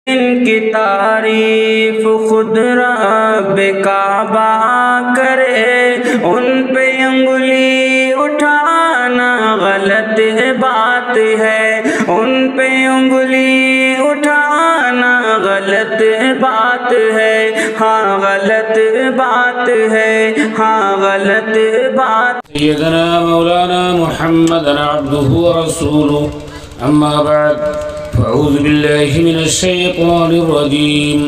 इनकी तारीफ खुद रब काबा करे, उन पे उंगली उठाना गलत बात है, उन पे उंगली उठाना गलत बात है, हाँ गलत बात है, हाँ गलत बात। सय्यदना मौलाना मुहम्मदन अब्दुहु व रसूलुहु, अम्मा बाद, फ़अऊज़ु बिल्लाहि मिनश शैतानिर रजीम,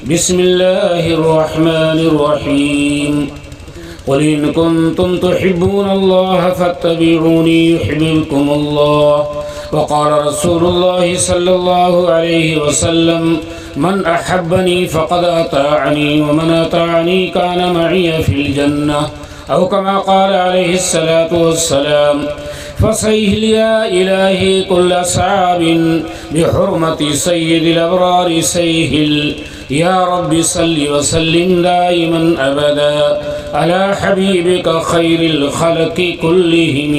बिस्मिल्लाहिर रहमानिर रहीम। क़ुल इन कुन्तुम तुहिब्बूनल्लाह फ़त्तबिऊनी युह्बिबकुमुल्लाह। व क़ाल रसूलुल्लाहि सल्लल्लाहु अलैहि वसल्लम, मन अहब्बनी फ़क़द अताअनी व मन अताअनी कान मइय फ़िल जन्नह। औ कमा क़ाल अलैहिस्सलातु वस्सलाम। फ़सय्हिल या इलाही कुल्ल साबिन बिहुर्मति सय्यिदिल अबरारि सय्हिल। या रब्बि सल्लि व सल्लिम दाइमन अबदा अला हबीबिका खैरिल खल्क़ि कुल्लिहिम।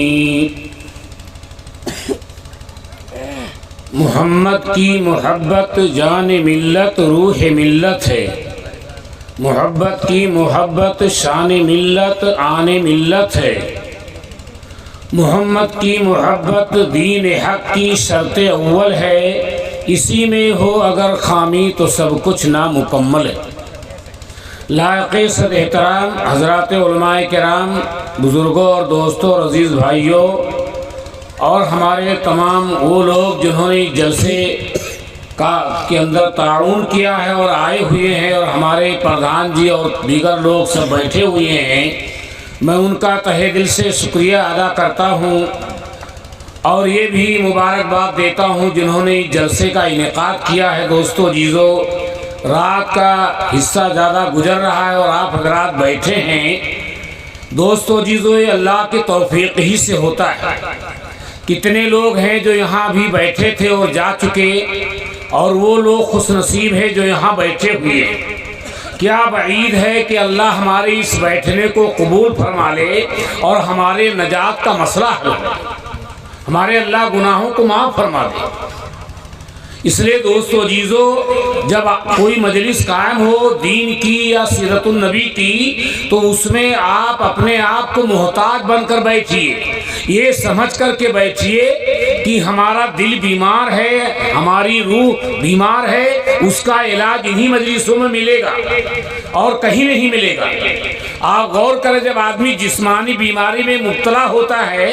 मोहम्मद की मोहब्बत जान मिल्लत रूह मिल्लत है। मोहब्बत की मोहब्बत शान मिल्लत आन मिल्लत है। मोहम्मद की मोहब्बत दीन हक की शर्त अव्वल है। इसी में हो अगर खामी तो सब कुछ नामुकम्मल है। लायक़ सद एहतराम हज़रात उलमाए किराम, बुज़ुर्गों और दोस्तों, अज़ीज़ भाइयों और हमारे तमाम वो लोग जिन्होंने जलसे के अंदर ताउन किया है और आए हुए हैं, और हमारे प्रधान जी और दीगर लोग सब बैठे हुए हैं, मैं उनका तहे दिल से शुक्रिया अदा करता हूं। और ये भी मुबारकबाद देता हूं जिन्होंने जलसे का इनेकाद किया है। दोस्तों जीजो, रात का हिस्सा ज़्यादा गुजर रहा है और आप हज़रात बैठे हैं। दोस्तों जीजो, ये अल्लाह के तौफीक ही से होता है। कितने लोग हैं जो यहाँ भी बैठे थे और जा चुके, और वो लोग खुशनसीब हैं जो यहाँ बैठे हुए हैं। क्या बईद है कि अल्लाह हमारे इस बैठने को कबूल फरमा ले और हमारे नजात का मसला हल, हमारे अल्लाह गुनाहों को माफ़ फरमा दे। इसलिए दोस्तों जीजो, जब कोई मजलिस कायम हो दीन की या सीरतुन नबी की, तो उसमें आप अपने आप को मोहताज बनकर बैठिए। ये समझ कर के बैठिए कि हमारा दिल बीमार है, हमारी रूह बीमार है, उसका इलाज इन्हीं मजलिसों में मिलेगा और कहीं नहीं मिलेगा। आप गौर करें, जब आदमी जिस्मानी बीमारी में मुब्तला होता है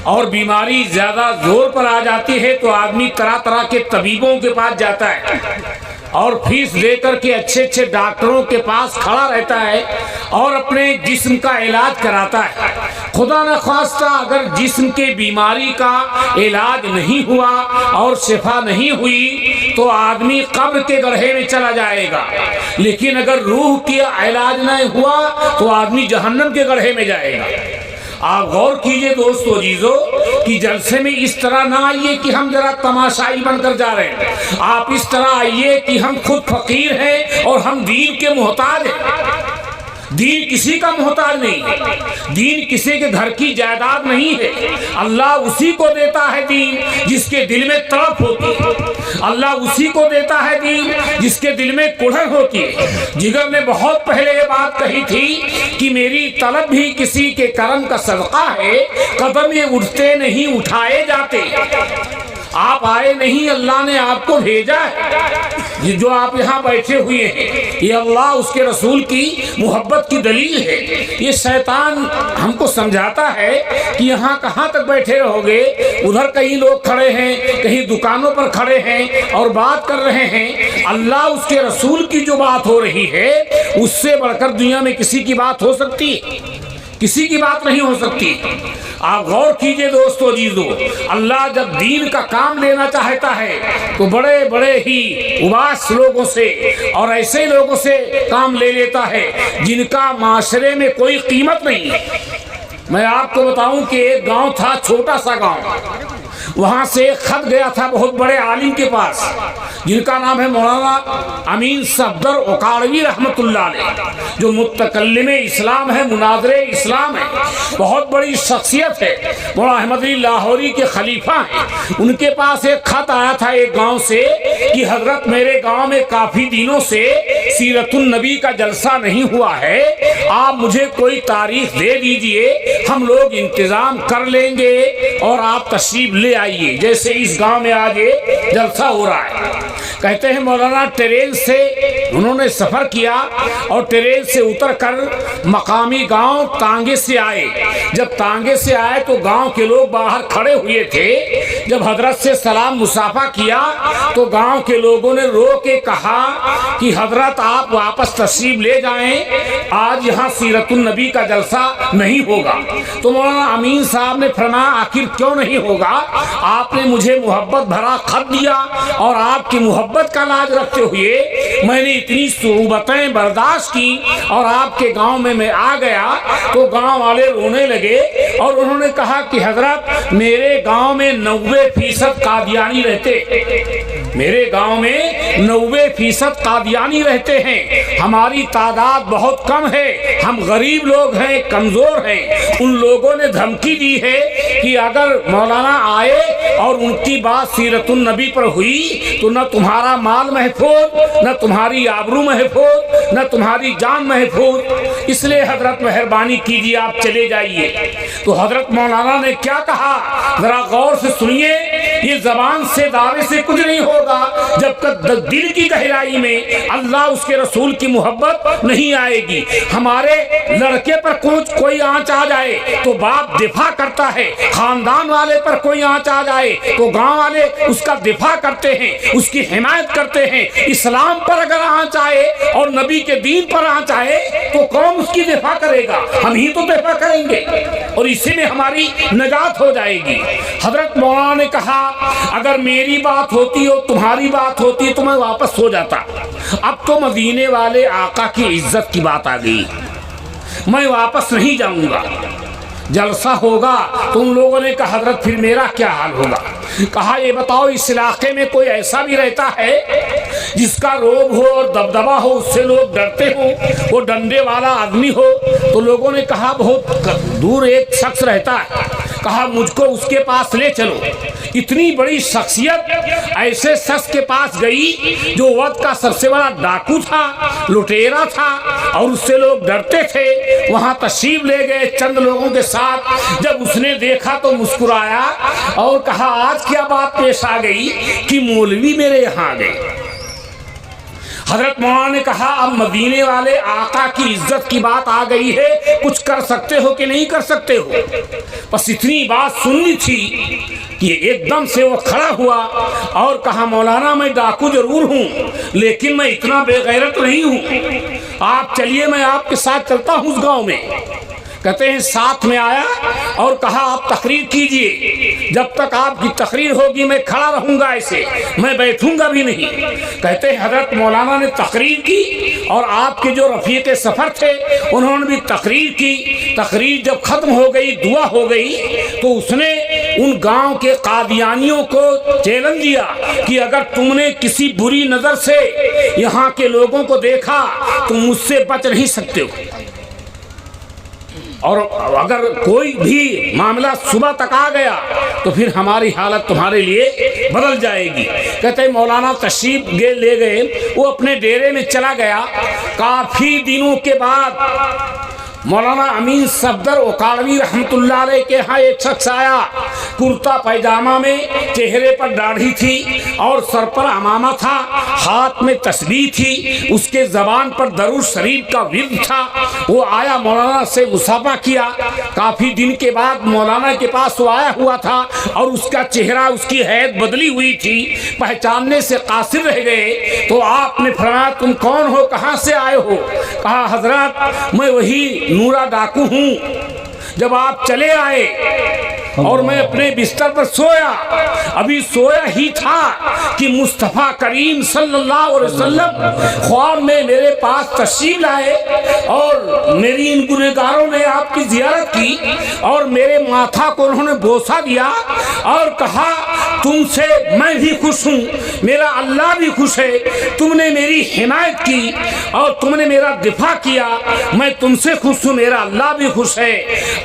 और बीमारी ज़्यादा जोर पर आ जाती है, तो आदमी तरह तरह के तबीबों के पास जाता है और फीस देकर के अच्छे अच्छे डॉक्टरों के पास खड़ा रहता है और अपने जिस्म का इलाज कराता है। खुदा न खास्ता अगर जिस्म के बीमारी का इलाज नहीं हुआ और शिफा नहीं हुई तो आदमी कब्र के गड्ढे में चला जाएगा। लेकिन अगर रूह का इलाज नहीं हुआ तो आदमी जहन्नम के गड्ढे में जाएगा। आप गौर कीजिए दोस्तों जीजो कि जलसे में इस तरह ना आइए कि हम जरा तमाशाई बनकर जा रहे हैं। आप इस तरह आइए कि हम खुद फकीर हैं और हम दीन के मोहताज हैं। दीन किसी का मोहताज नहीं है। दीन किसी के घर की जायदाद नहीं है। अल्लाह उसी को देता है दीन जिसके दिल में तड़प होती है। अल्लाह उसी को देता है दीन जिसके दिल में कुढ़न होती है। जिगर ने बहुत पहले ये बात कही थी कि मेरी तलब भी किसी के करम का सदका है, कदम ये उठते नहीं उठाए जाते। आप आए नहीं, अल्लाह ने आपको भेजा है। जो आप यहाँ बैठे हुए हैं, ये अल्लाह उसके रसूल की मोहब्बत की दलील है। ये शैतान हमको समझाता है कि यहाँ कहाँ तक बैठे रहोगे, उधर कई लोग खड़े हैं, कहीं दुकानों पर खड़े हैं और बात कर रहे हैं। अल्लाह उसके रसूल की जो बात हो रही है, उससे बढ़कर दुनिया में किसी की बात हो सकती है? किसी की बात नहीं हो सकती। आप गौर कीजिए दोस्तों जीजो, अल्लाह जब दीन का काम लेना चाहता है तो बड़े बड़े ही उबास लोगों से और ऐसे लोगों से काम ले लेता है जिनका माशरे में कोई कीमत नहीं है। मैं आपको बताऊं कि एक गांव था, छोटा सा गांव। वहाँ से एक खत गया था बहुत बड़े आलिम के पास, जिनका नाम है मौलाना अमीन सफदर ओकाड़वी रहमतुल्लाह अलैह, जो मुतकल्लिम इस्लाम है, मुनाज़िर इस्लाम है, बहुत बड़ी शख्सियत है, मौलाना अहमद अली लाहौरी के खलीफा हैं। उनके पास एक खत आया था एक गांव से कि हजरत मेरे गांव में काफ़ी दिनों से सीरतुन नबी का जलसा नहीं हुआ है, आप मुझे कोई तारीख दे दीजिए, हम लोग इंतज़ाम कर लेंगे और आप तशरीफ ले आइए, जैसे इस गांव में आज ये जलसा हो रहा है। कहते हैं मौलाना ट्रेन से उन्होंने सफ़र किया और ट्रेन से उतरकर मकामी गांव तांगे से आए। जब तांगे से आए तो गांव के लोग बाहर खड़े हुए थे। जब हजरत से सलाम मुसाफा किया तो गांव के लोगों ने रो के कहा कि हजरत आप वापस तशरीफ ले जाएं, आज यहाँ सीरतुन नबी का जलसा नहीं होगा। तो मौलाना अमीन साहब ने फरमाया आखिर क्यों नहीं होगा, आपने मुझे मोहब्बत भरा खत दिया और आपकी मोहब्बत का लाज रखते हुए मैंने इतनी सुबतें बर्दाश्त की और आपके गांव में मैं आ गया। तो गांव वाले रोने लगे और उन्होंने कहा कि हजरत मेरे गांव में 90% कादियानी रहते, मेरे गांव में 90% कादियानी रहते हैं, हमारी तादाद बहुत कम है, हम गरीब लोग हैं, कमजोर हैं। उन लोगों ने धमकी दी है कि अगर मौलाना आए और उनकी बात सीरतुन नबी पर हुई तो न तुम्हारा माल महफूज, न तुम्हारी आबरू महफूज, न तुम्हारी जान महफूज, इसलिए हजरत मेहरबानी कीजिए आप चले जाइए। तो हजरत मौलाना ने क्या कहा, जरा गौर से सुनिए, ये जबान से दावे से कुछ नहीं होगा जब तक दिल की गहराई में अल्लाह उसके रसूल की मोहब्बत नहीं आएगी। हमारे लड़के पर कोई आंच आ जाए तो बाप दिफा करता है, खानदान वाले पर कोई आंच आ जाए तो गांव वाले उसका दिफा करते हैं, उसकी हिमायत करते हैं। इस्लाम पर अगर आंच आए और नबी के दीन पर आंच आए तो कौन उसकी दिफा करेगा, हम ही तो दिफा करेंगे और इसी में हमारी नजात हो जाएगी। हजरत मौलाना ने कहा अगर मेरी बात होती हो, तुम्हारी बात होती तो मैं वापस हो जाता, अब तो मदीने वाले आका की इज्जत की बात आ गई, मैं वापस नहीं जाऊंगा, जलसा होगा। तो उन लोगों ने कहा हजरत फिर मेरा क्या हाल होगा। कहा ये बताओ इस इलाके में कोई ऐसा भी रहता है जिसका रोब हो और दबदबा हो, उससे लोग डरते हो, वो डंडे वाला आदमी हो। तो लोगों ने कहा बहुत दूर एक शख्स रहता है, कहा मुझको उसके पास ले चलो। इतनी बड़ी शख्सियत ऐसे शख्स के पास गई जो वक्त का सबसे बड़ा डाकू था, लुटेरा था और उससे लोग डरते थे। वहां तशरीफ ले गए चंद लोगों के साथ। जब उसने देखा तो मुस्कुराया और कहा आज क्या बात पेश आ गई कि मौलवी मेरे यहाँ आ गए। हजरत मौलाना ने कहा अब मदीने वाले आका की इज्जत की बात आ गई है, कुछ कर सकते हो कि नहीं कर सकते हो। बस इतनी बात सुननी थी कि एकदम से वो खड़ा हुआ और कहा मौलाना मैं डाकू जरूर हूँ लेकिन मैं इतना बेगैरत नहीं हूँ, आप चलिए मैं आपके साथ चलता हूँ उस गाँव में। कहते हैं साथ में आया और कहा आप तकरीर कीजिए, जब तक आपकी तकरीर होगी मैं खड़ा रहूंगा, ऐसे मैं बैठूंगा भी नहीं। कहते हैं हजरत मौलाना ने तकरीर की और आपके जो रफीक सफ़र थे उन्होंने भी तकरीर की। तकरीर जब ख़त्म हो गई, दुआ हो गई, तो उसने उन गांव के कादियानियों को चैलेंज दिया कि अगर तुमने किसी बुरी नज़र से यहाँ के लोगों को देखा तुम मुझसे बच नहीं सकते हो, और अगर कोई भी मामला सुबह तक आ गया तो फिर हमारी हालत तुम्हारे लिए बदल जाएगी। कहते हैं मौलाना तशरीफ ले गए, वो अपने डेरे में चला गया। काफ़ी दिनों के बाद मौलाना अमीन सफदर ओकाड़वी रहमतुल्लाह अलैह के यहाँ एक शख्स आया, कुर्ता पैजामा में, चेहरे पर दाढ़ी थी और सर पर अमामा था, हाथ में तस्बीह थी, उसके ज़बान पर दरूद शरीफ का विर्द था। वो आया, मौलाना से मुसाफा किया। काफ़ी दिन के बाद मौलाना के पास वो आया हुआ था और उसका चेहरा, उसकी हैत बदली हुई थी, पहचानने से कासिर रह गए। तो आपने फरमाया तुम कौन हो, कहाँ से आए हो। कहा हजरत मैं वही नूरा डाकू हूँ, जब आप चले आए और मैं अपने बिस्तर पर सोया, अभी सोया ही था कि मुस्तफ़ा करीम सल्लल्लाहु अलैहि वसल्लम ख्वाब में मेरे पास तशरीफ लाए और मेरी इन गुनहगारों ने आपकी ज़ियारत की और मेरे माथा को उन्होंने बोसा दिया और कहा तुमसे मैं भी खुश हूँ, मेरा अल्लाह भी खुश है, तुमने मेरी हिमायत की और तुमने मेरा दिफा किया, मैं तुमसे खुश हूँ, मेरा अल्लाह भी खुश है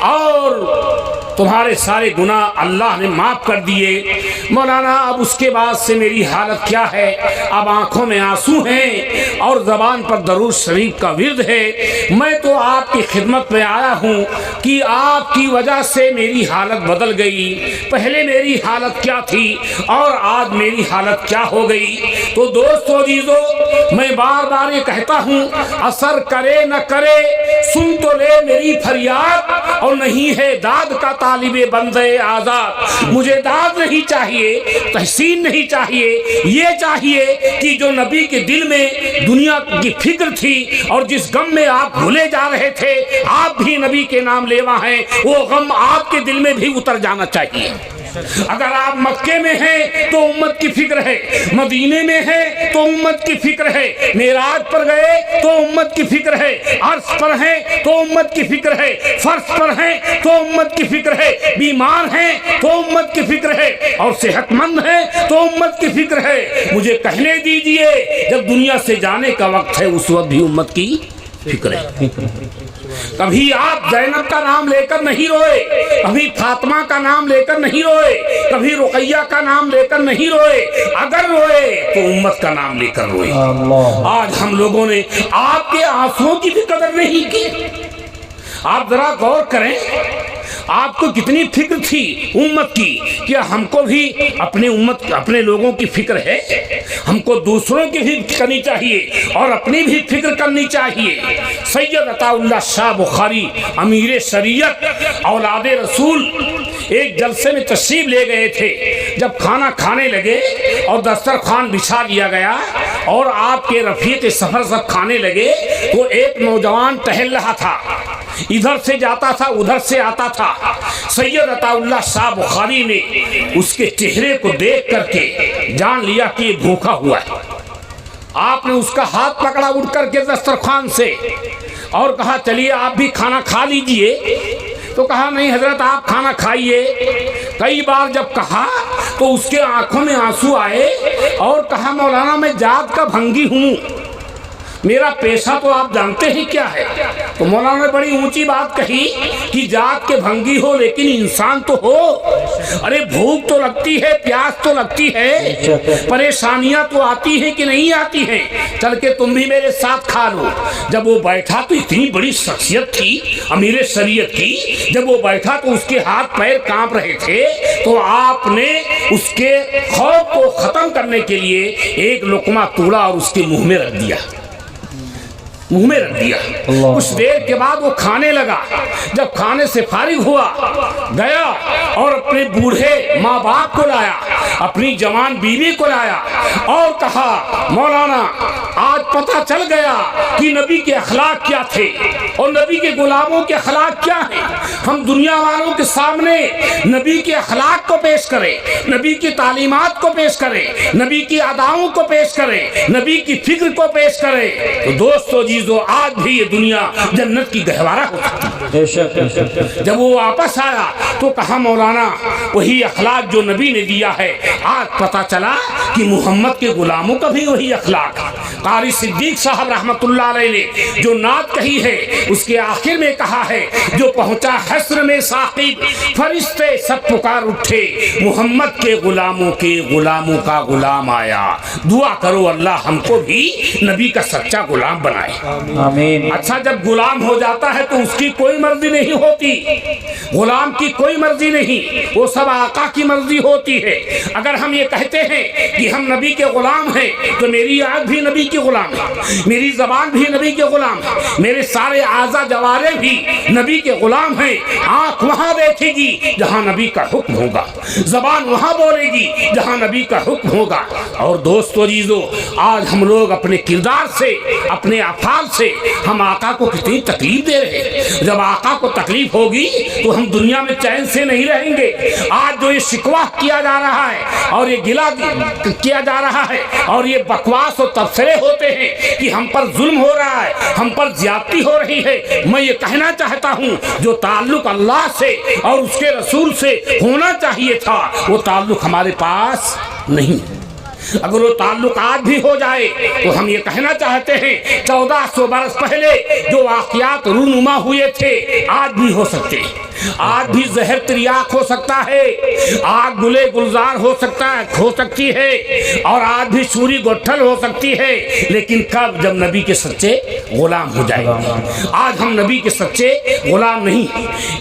और तुम्हारे सारे गुनाह अल्लाह ने माफ़ कर दिए। मौलाना अब उसके बाद से मेरी हालत क्या है, अब आंखों में आंसू हैं और ज़बान पर दरूद शरीफ का विर्द है। मैं तो आपकी खिदमत में आया हूँ कि आपकी वजह से मेरी हालत बदल गई, पहले मेरी हालत क्या थी और आज मेरी हालत क्या हो गई। तो दोस्तों अजीजों, मैं बार बार ये कहता हूँ, असर करे न करे सुन तो ले मेरी फरियाद, और नहीं है दाद का तालिबे बंदे आजाद। मुझे दाद नहीं चाहिए, तहसीन नहीं चाहिए, ये चाहिए कि जो नबी के दिल में दुनिया की फिक्र थी और जिस गम में आप भूले जा रहे थे, आप भी नबी के नाम लेवा हैं, वो गम आपके दिल में भी उतर जाना चाहिए। अगर आप मक्के में हैं तो उम्मत की फिक्र है, मदीने में हैं तो उम्मत की फिक्र है, मेराज पर गए तो उम्मत की फिक्र है, अर्श पर हैं तो उम्मत की फिक्र है, फर्श पर हैं तो उम्मत की फिक्र है, बीमार हैं तो उम्मत की फिक्र है और सेहतमंद हैं तो उम्मत की फिक्र है। मुझे कहने दीजिए, जब दुनिया से जाने का वक्त है उस वक्त भी उम्मत की फिक्र है। कभी आप ज़ैनब का नाम लेकर नहीं रोए, कभी फातिमा का नाम लेकर नहीं रोए, कभी रुकैया का नाम लेकर नहीं रोए, अगर रोए तो उम्मत का नाम लेकर रोए। आज हम लोगों ने आपके आंसुओं की भी कदर नहीं की। आप जरा गौर करें, आपको कितनी फिक्र थी उम्मत की, क्या हमको भी अपने उम्मत अपने लोगों की फिक्र है? हमको दूसरों की भी करनी चाहिए और अपनी भी फिक्र करनी चाहिए। सैयद अताउल्लाह शाह बुखारी अमीर शरीयत औलाद रसूल एक जलसे में तशरीफ ले गए थे। जब खाना खाने लगे और दस्तरखान बिछा दिया गया और आपके रफीक सफर सब खाने लगे, तो एक नौजवान टहल रहा था, इधर से जाता था उधर से आता था। सैयद अताउल्लाह शाह बुखारी ने उसके चेहरे को देख करके जान लिया कि ये भूखा हुआ है। आपने उसका हाथ पकड़ा उठ करके दस्तरखान से और कहा चलिए आप भी खाना खा लीजिए। तो कहा नहीं हजरत आप खाना खाइए। कई बार जब कहा तो उसके आंखों में आंसू आए और कहा मौलाना मैं जात का भंगी हूँ, मेरा पेशा तो आप जानते ही क्या है। तो मौलाना ने बड़ी ऊंची बात कही कि जात के भंगी हो लेकिन इंसान तो हो। अरे भूख तो लगती है, प्यास तो लगती है, परेशानियां तो आती हैं कि नहीं आती हैं, चल के तुम भी मेरे साथ खा लो। जब वो बैठा तो इतनी बड़ी शख्सियत थी अमीर शरीयत की, जब वो बैठा तो उसके हाथ पैर कांप रहे थे, तो आपने उसके खौफ को खत्म करने के लिए एक लुकमा तोड़ा और उसके मुंह में रख दिया, मुंह में रख दिया। कुछ देर के बाद वो खाने लगा। जब खाने से फारिग हुआ, गया और अपने बूढ़े माँ बाप को लाया, अपनी जवान बीवी को लाया और कहा मौलाना आज पता चल गया कि नबी के अखलाक क्या थे और नबी के गुलामों के अखलाक क्या हैं। हम दुनिया वालों के सामने नबी के अखलाक को पेश करें, नबी की तालीमात को पेश करें, नबी की अदाओं को पेश करें, नबी की फिक्र को पेश करें। तो दोस्तों जीजो, आज भी ये दुनिया जन्नत की गहवारा हो सकती है। जब वो वापस आया तो कहा मौलाना वही अखलाक जो नबी ने दिया है, आज पता चला कि मोहम्मद के गुलामों का भी वही अखलाक। कारी सिद्दीक साहब रहमतुल्लाह अलैह ने जो नात कही है उसके आखिर में कहा है, जो पहुंचा हस्र में साकिब फरिश्ते सब पुकार उठे, मोहम्मद के गुलामों का गुलाम आया। दुआ करो अल्लाह हमको भी नबी का सच्चा गुलाम बनाए, आमीन। अच्छा, जब गुलाम हो जाता है तो उसकी कोई मर्जी नहीं होती, गुलाम की कोई मर्जी नहीं, वो सब आका की मर्जी होती है। अगर हम ये कहते हैं कि हम नबी के गुलाम हैं तो मेरी आँख भी नबी के गुलाम है, मेरी जबान भी नबी के गुलाम है, मेरे सारे आज़ा जवारे भी नबी के गुलाम हैं। आँख वहाँ देखेगी जहाँ नबी का हुक्म होगा, जबान वहाँ बोलेगी जहाँ नबी का हुक्म होगा। और दोस्तों जीजो, आज हम लोग अपने किरदार से, अपने अफ़ाल से हम आका को कितनी तकलीफ दे रहे हैं। जब आका को तकलीफ होगी तो हम दुनिया में चैन से नहीं रहेंगे। आज जो ये शिकवा किया जा रहा है और ये गिला किया जा रहा है और ये बकवास और तबसरे होते हैं कि हम पर जुल्म हो रहा है, हम पर ज्यादती हो रही है, मैं ये कहना चाहता हूँ जो ताल्लुक अल्लाह से और उसके रसूल से होना चाहिए था वो ताल्लुक हमारे पास नहीं है। अगर वो ताल्लुक आज भी हो जाए तो हम ये कहना चाहते हैं 1400 बरस पहले जो वाक़यात रूनुमा हुए थे आज भी हो सकते हैं। आज भी जहर त्रियाक हो सकता है, आग गुले गुलजार हो सकती है और आज भी सूरी गोठल हो सकती है, लेकिन कब? जब नबी के सच्चे गुलाम हो जाएंगे। आज हम नबी के सच्चे गुलाम नहीं।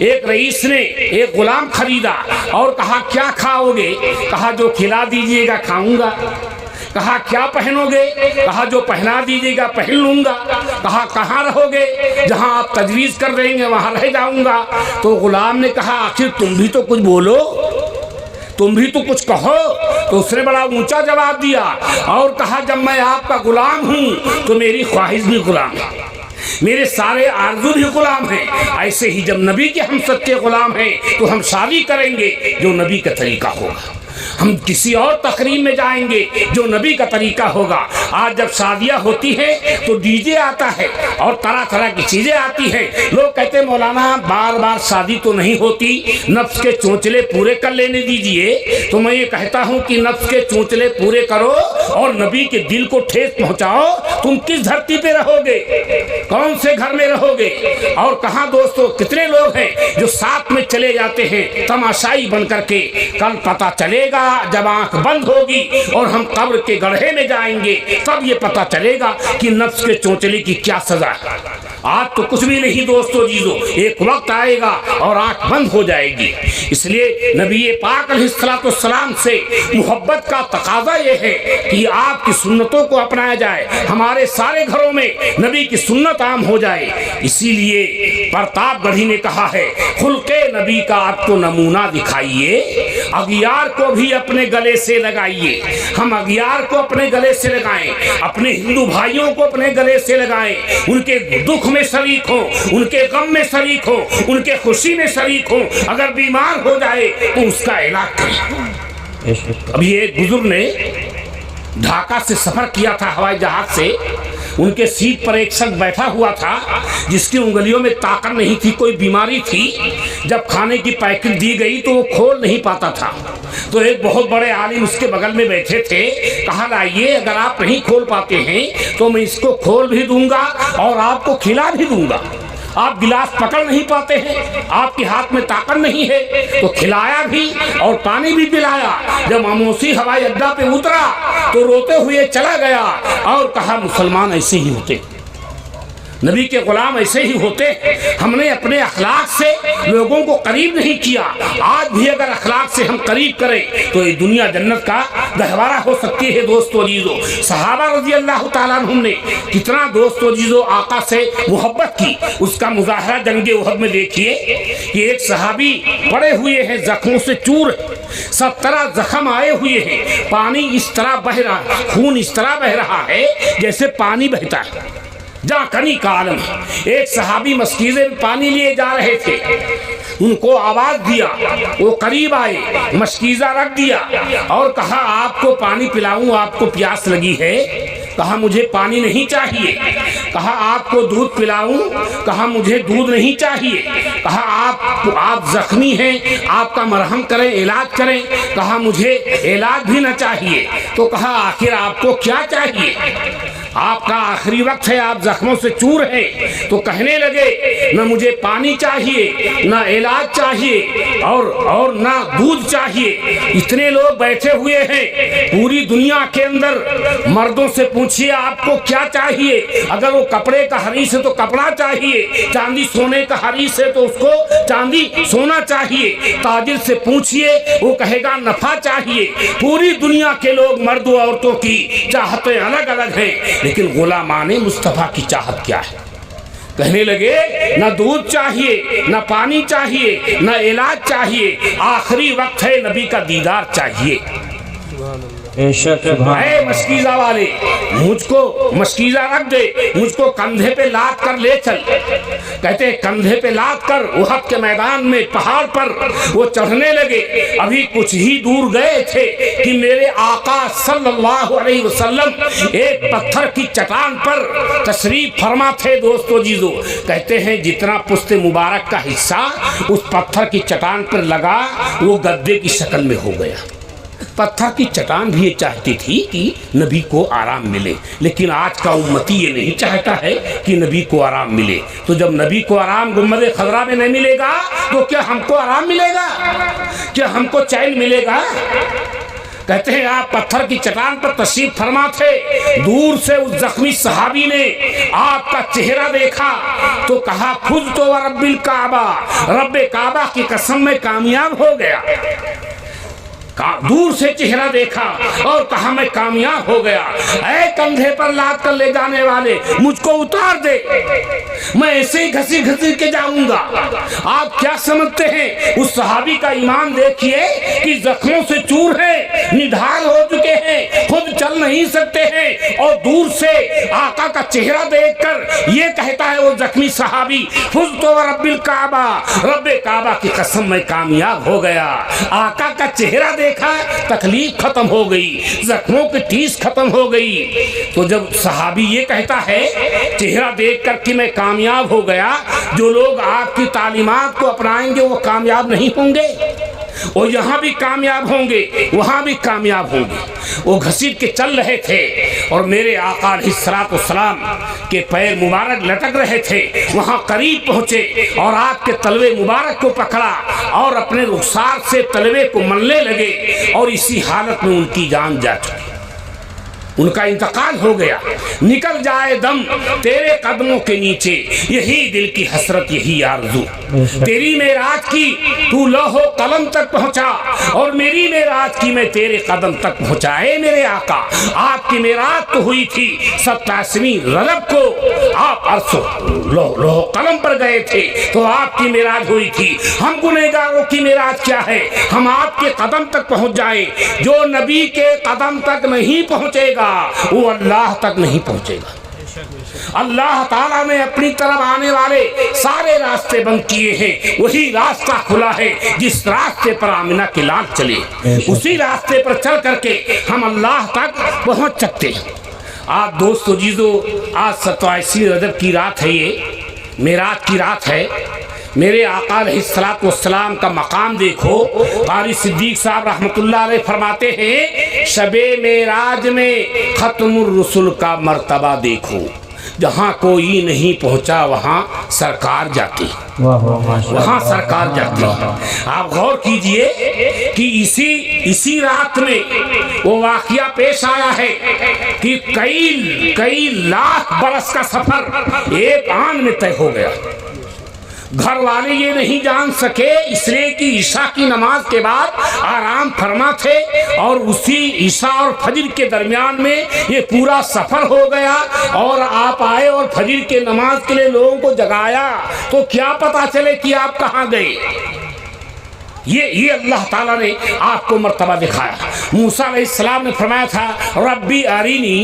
एक रईस ने एक गुलाम खरीदा और कहा क्या खाओगे? कहा जो खिला दीजिएगा खाऊंगा। कहा क्या पहनोगे? कहा जो पहना दीजिएगा पहन लूंगा। कहा कहाँ रहोगे? जहाँ आप तजवीज़ कर देंगे वहाँ रह जाऊंगा। तो गुलाम ने कहा आखिर तुम भी तो कुछ बोलो, तुम भी तो कुछ कहो। तो उसने बड़ा ऊंचा जवाब दिया और कहा जब मैं आपका गुलाम हूँ तो मेरी ख्वाहिश भी गुलाम है, मेरे सारे आरज़ू भी गुलाम हैं। ऐसे ही जब नबी के हम सच्चे गुलाम हैं तो हम शादी करेंगे जो नबी का तरीका होगा, हम किसी और तकरीब में जाएंगे जो नबी का तरीका होगा। आज जब शादियां होती हैं तो डीजे आता है और तरह तरह की चीजें आती हैं। लोग कहते हैं मौलाना बार बार शादी तो नहीं होती, नफ्स के चोंचले पूरे कर लेने दीजिए। तो मैं ये कहता हूं कि नफ्स के चोंचले पूरे करो और नबी के दिल को ठेस पहुंचाओ। तुम किस धरती पे रहोगे, कौन से घर में रहोगे और कहाँ? दोस्तों कितने लोग हैं जो साथ में चले जाते हैं तमाशाई बन करके। कल पता चलेगा जब आंख बंद होगी और हम कब्र के गड्ढे में जाएंगे तब ये पता चलेगा कि नफ्स के चोंचले की क्या सजा है। आज तो कुछ भी नहीं दोस्तों जीजो, एक वक्त आएगा और आंख बंद हो जाएगी। इसलिए नबी पाक अलैहिस्सलाम से मोहब्बत का तकाजा ये है कि आपकी सुन्नतों को अपनाया जाए, हमारे सारे घरों में नबी की सुन्नत आम हो जाए। इसीलिए प्रतापगढ़ी ने कहा है खुल्के नबी का आपको नमूना दिखाइए, अगियार को भी अपने गले से लगाइए। हम अगियार को अपने गले से लगाएं, अपने हिंदू भाइयों को अपने गले से लगाएं, उनके दुख में शरीक हो, उनके गम में शरीक हो, उनके खुशी में शरीक हो। अगर बीमार हो जाए तो उसका इलाज करें। अभी एक बुजुर्ग ने ढाका से सफर किया था हवाई जहाज से, उनके सीट पर एक शख्स बैठा हुआ था जिसकी उंगलियों में ताकत नहीं थी, कोई बीमारी थी। जब खाने की पैकेट दी गई तो वो खोल नहीं पाता था। तो एक बहुत बड़े आलिम उसके बगल में बैठे थे, कहा लाइए अगर आप नहीं खोल पाते हैं तो मैं इसको खोल भी दूंगा और आपको खिला भी दूंगा। आप गिलास पकड़ नहीं पाते हैं, आपके हाथ में ताकत नहीं है, तो खिलाया भी और पानी भी पिलाया। जब अमोसी हवाई अड्डा पे उतरा तो रोते हुए चला गया और कहा मुसलमान ऐसे ही होते, नबी के गुलाम ऐसे ही होते। हमने अपने अखलाक से लोगों को करीब नहीं किया। आज भी अगर अखलाक से हम करीब करें तो ये दुनिया जन्नत का गहवारा हो सकती है। दोस्तों जीजो, सहाबा रज़ी अल्लाह ताला अन्हुम ने कितना दोस्तों जीजो आका से मोहब्बत की, उसका मुजाहरा जंगे उहद में देखिए कि एक सहाबी पड़े हुए हैं जख्मों से चूर, 17 जख्म आए हुए हैं, पानी इस तरह बह रहा, खून इस तरह बह रहा है जैसे पानी बहता है। जहाँ कनी का आलम, एक सहाबी मस्कीज़े में पानी लिए जा रहे थे, उनको आवाज दिया, वो करीब आए, मस्कीज़ा रख दिया और कहा आपको पानी पिलाऊं, आपको प्यास लगी है? कहा मुझे पानी नहीं चाहिए। कहा आपको दूध पिलाऊं? कहा मुझे दूध नहीं चाहिए। कहा आप जख्मी हैं, आपका मरहम करें, इलाज करें? कहा मुझे इलाज भी न चाहिए। तो कहा आखिर आपको क्या चाहिए? आपका आखिरी वक्त है, आप जख्मों से चूर हैं। तो कहने लगे न मुझे पानी चाहिए, न इलाज चाहिए और ना दूध चाहिए। इतने लोग बैठे हुए हैं पूरी दुनिया के अंदर, मर्दों से पूछिए आपको क्या चाहिए। अगर वो कपड़े का हरीस है तो कपड़ा चाहिए, चांदी सोने का हरीस है तो उसको चांदी सोना चाहिए। ताजिर से पूछिए वो कहेगा नफा चाहिए। पूरी दुनिया के लोग मर्दों औरतों की चाहतें अलग अलग हैं, लेकिन गुलामाने मुस्तफ़ा की चाहत क्या है? कहने लगे न दूध चाहिए, न पानी चाहिए, न इलाज चाहिए, आखिरी वक्त है, नबी का दीदार चाहिए। ऐ मशकीज़ा वाले, मुझको मशकीज़ा रख दे, मुझको कंधे पे लाद कर ले चल। कहते कंधे पे लाद कर उहद के मैदान में पहाड़ पर वो चढ़ने लगे। अभी कुछ ही दूर गए थे कि मेरे आका सल्लल्लाहु अलैहि वसल्लम एक पत्थर की चट्टान पर तशरीफ फरमा थे। दोस्तों जीजो, कहते हैं जितना पुश्ते मुबारक का हिस्सा उस पत्थर की चट्टान पर लगा वो गद्दे की शक्ल में हो गया। पत्थर की चट्टान भी ये चाहती थी कि नबी को आराम मिले, लेकिन आज का उम्मती ये नहीं चाहता है कि नबी को आराम मिले। तो जब नबी को आराम गुम्बद खजरा में नहीं मिलेगा तो क्या हमको आराम मिलेगा? क्या हमको चैन मिलेगा? कहते हैं आप पत्थर की चट्टान पर तशरीफ फरमा थे। दूर से उस जख्मी सहाबी ने आपका चेहरा देखा तो कहा खुद तो रब्बिल काबा, रब्बे काबा की कसम में कामयाब हो गया। दूर से चेहरा देखा और कहा मैं कामयाब हो गया। ऐ कंधे पर लाद कर ले जाने वाले, मुझको उतार दे, मैं ऐसे ही घसी घसी के जाऊंगा। आप क्या समझते हैं? उस सहाबी का ईमान देखिए कि जख्मों से चूर है, निढाल हो चुके हैं, खुद चल नहीं सकते हैं, और दूर से आका का चेहरा देखकर ये कहता है वो जख्मी सहाबी खुद तो रब्बिल काबा, रब्बे काबा की कसम मैं कामयाब हो गया। आका का चेहरा देखा, तकलीफ खत्म हो गई, जख्मों की टीस खत्म हो गई। तो जब सहाबी ये कहता है चेहरा देख कर कि मैं कामयाब हो गया, जो लोग आपकी तालीमात को अपनाएंगे वो कामयाब नहीं होंगे, और यहाँ भी कामयाब होंगे, वहाँ भी कामयाब होंगे। वो घसीट के चल रहे थे और मेरे आका अलैहिस्सलाम के पैर मुबारक लटक रहे थे। वहाँ करीब पहुँचे और आपके तलवे मुबारक को पकड़ा और अपने रुखसार से तलवे को मलने लगे, और इसी हालत में उनकी जान जा चुकी, उनका इंतकाल हो गया। निकल जाए दम तेरे कदमों के नीचे, यही दिल की हसरत, यही आरज़ू। तेरी मेराज की तू लौहो कलम तक पहुंचा और मेरी मेराज की मैं तेरे कदम तक पहुंचाए। मेरे आका, आपकी मेराज तो हुई थी 27वीं रजब को, आप अरसो लौहो कलम पर गए थे तो आपकी मेराज हुई थी। हम गुनहगारों की मेराज क्या है? हम आपके कदम तक पहुंच जाए। जो नबी के कदम तक नहीं पहुंचेगा वो अल्लाह तक नहीं पहुंचेगा। अल्लाह ताला ने अपनी तरफ आने वाले सारे रास्ते बंद किए हैं, वही रास्ता खुला है जिस रास्ते पर आमिना के लाल चले, उसी रास्ते पर चल करके हम अल्लाह तक पहुंच सकते हैं। आप दोस्तों जीजो, आज 27वीं रजब की रात है, ये मेराज की रात है। मेरे आका अलैहिस्सलाम का मकाम देखो। कारी सिद्दीक साहब रहमतुल्लाह अलैह फरमाते हैं शबे मेराज में खत्मुर रसूल का मर्तबा देखो, जहाँ कोई नहीं पहुँचा वहाँ सरकार जाती, वहाँ सरकार जाती। आप गौर कीजिए कि इसी रात में वो वाक़या पेश आया है कि कई लाख बरस का सफर एक आन में तय हो गया। घर वाले ये नहीं जान सके, इसलिए कि ईशा की नमाज के बाद आराम फरमा थे, और उसी ईशा और फजर के दरमियान में ये पूरा सफर हो गया। और आप आए और फजर के नमाज के लिए लोगों को जगाया तो क्या पता चले कि आप कहाँ गए। ये अल्लाह ताला ने आपको मर्तबा दिखाया। मूसा अलैहिस्सलाम ने फरमाया था रब्बी अरीनी,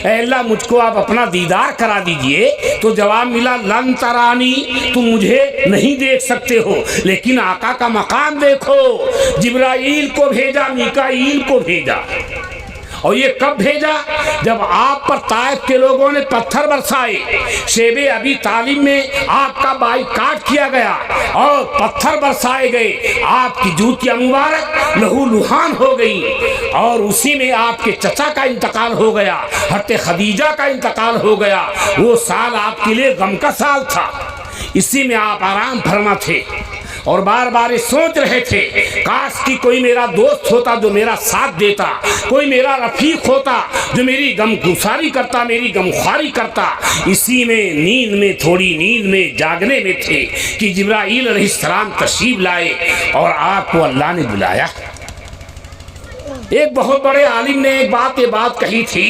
अल्लाह मुझको आप अपना दीदार करा दीजिए। तो जवाब मिला लन तरानी, तुम मुझे नहीं देख सकते हो, लेकिन आका का मकाम देखो। जिब्राईल को भेजा, मीकाईल को भेजा, और ये कब भेजा? जब आप पर ताइफ के लोगों ने पत्थर बरसाए, शेबे अबी तालिब में आपका बाइकाट किया गया और पत्थर बरसाए गए, आपकी जूतियां मुबारक लहू लुहान हो गई, और उसी में आपके चचा का इंतकाल हो गया, हज़रत खदीजा का इंतकाल हो गया। वो साल आपके लिए गम का साल था, इसी में आप आराम फरमा थे और बार बार ये सोच रहे थे काश कि कोई मेरा दोस्त होता जो मेरा साथ देता, कोई मेरा रफीक होता जो मेरी गमगुसारी करता, मेरी गमख्वारी करता। इसी में नींद में, थोड़ी नींद में, जागने में थे कि जिब्राईल अलैहिस्सलाम तशरीफ लाए और आपको अल्लाह ने बुलाया। एक बहुत बड़े आलिम ने एक बात कही थी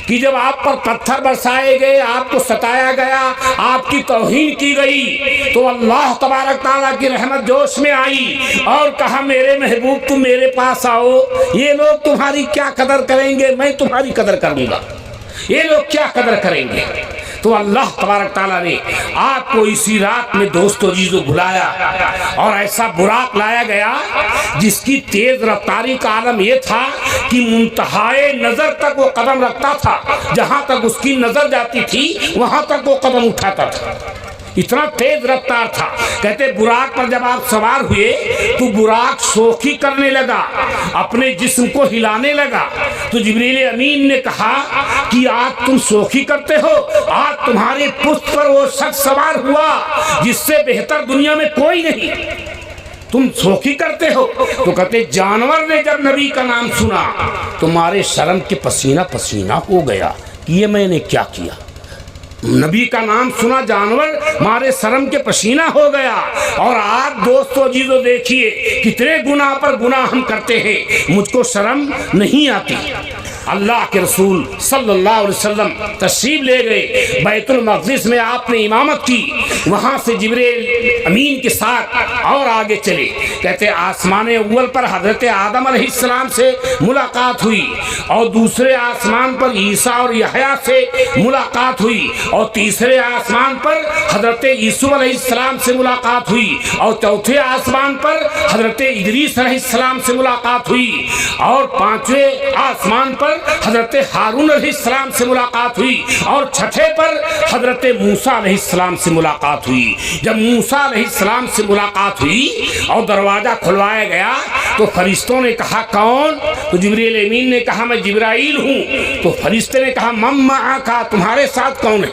कि जब आप पर पत्थर बरसाए गए, आपको सताया गया, आपकी तौहीन की गई, तो अल्लाह तबारक ताला की रहमत जोश में आई और कहा मेरे महबूब तुम मेरे पास आओ, ये लोग तुम्हारी क्या कदर करेंगे, मैं तुम्हारी कदर करूंगा, ये लोग क्या कदर करेंगे। तो अल्लाह तबारक ताला ने आपको इसी रात में दोस्तों जीजो बुलाया और ऐसा बुराक लाया गया जिसकी तेज रफ्तारी का आलम यह था कि मुंतहाए नजर तक वो कदम रखता था, जहां तक उसकी नजर जाती थी वहां तक वो कदम उठाता था, इतना तेज रफ्तार था। कहते बुराक पर जब आप सवार हुए तो बुराक शोखी करने लगा, अपने जिस्म को हिलाने लगा। तो जिब्रील अमीन ने कहा कि आज तुम शोखी करते हो, आज तुम्हारे पुष्प पर वो शख्स सवार हुआ जिससे बेहतर दुनिया में कोई नहीं, तुम शोखी करते हो। तो कहते जानवर ने जब नबी का नाम सुना तो मारे शर्म के पसीना पसीना हो गया कि ये मैंने क्या किया। नबी का नाम सुना जानवर मारे शर्म के पसीना हो गया। और आप दोस्तों जीजो देखिए कितने गुनाह पर गुनाह हम करते हैं, मुझको शर्म नहीं आती। अल्लाह के रसूल सल्लल्लाहु अलैहि वसल्लम तशरीफ ले गए बैतुल मक़दिस में, आपने इमामत की, वहाँ से जिब्रील अमीन के साथ और आगे चले। कहते आसमान अव्वल पर हज़रत आदम अलैहिस्सलाम से मुलाकात हुई और दूसरे आसमान पर ईसा और यहया से मुलाकात हुई और तीसरे आसमान पर हज़रत यूसुफ अलैहिस्सलाम से मुलाकात हुई और चौथे आसमान पर हज़रत इदरीस अलैहिस्सलाम से मुलाकात हुई और पांचवें आसमान पर हज़रत हारून अलैहिस्सलाम से मुलाकात हुई और छठे पर हज़रत मूसा अलैहिस्सलाम से मुलाकात हुई। जब मूसा अलैहिस्सलाम से मुलाकात हुई और दरवाज़ा खुलवाया गया तो फरिश्तों ने कहा कौन? तो जिब्रील अमीन ने कहा मैं जिब्राइल हूँ। तो फरिश्ते ने कहा मम्मा आका, तुम्हारे साथ कौन है?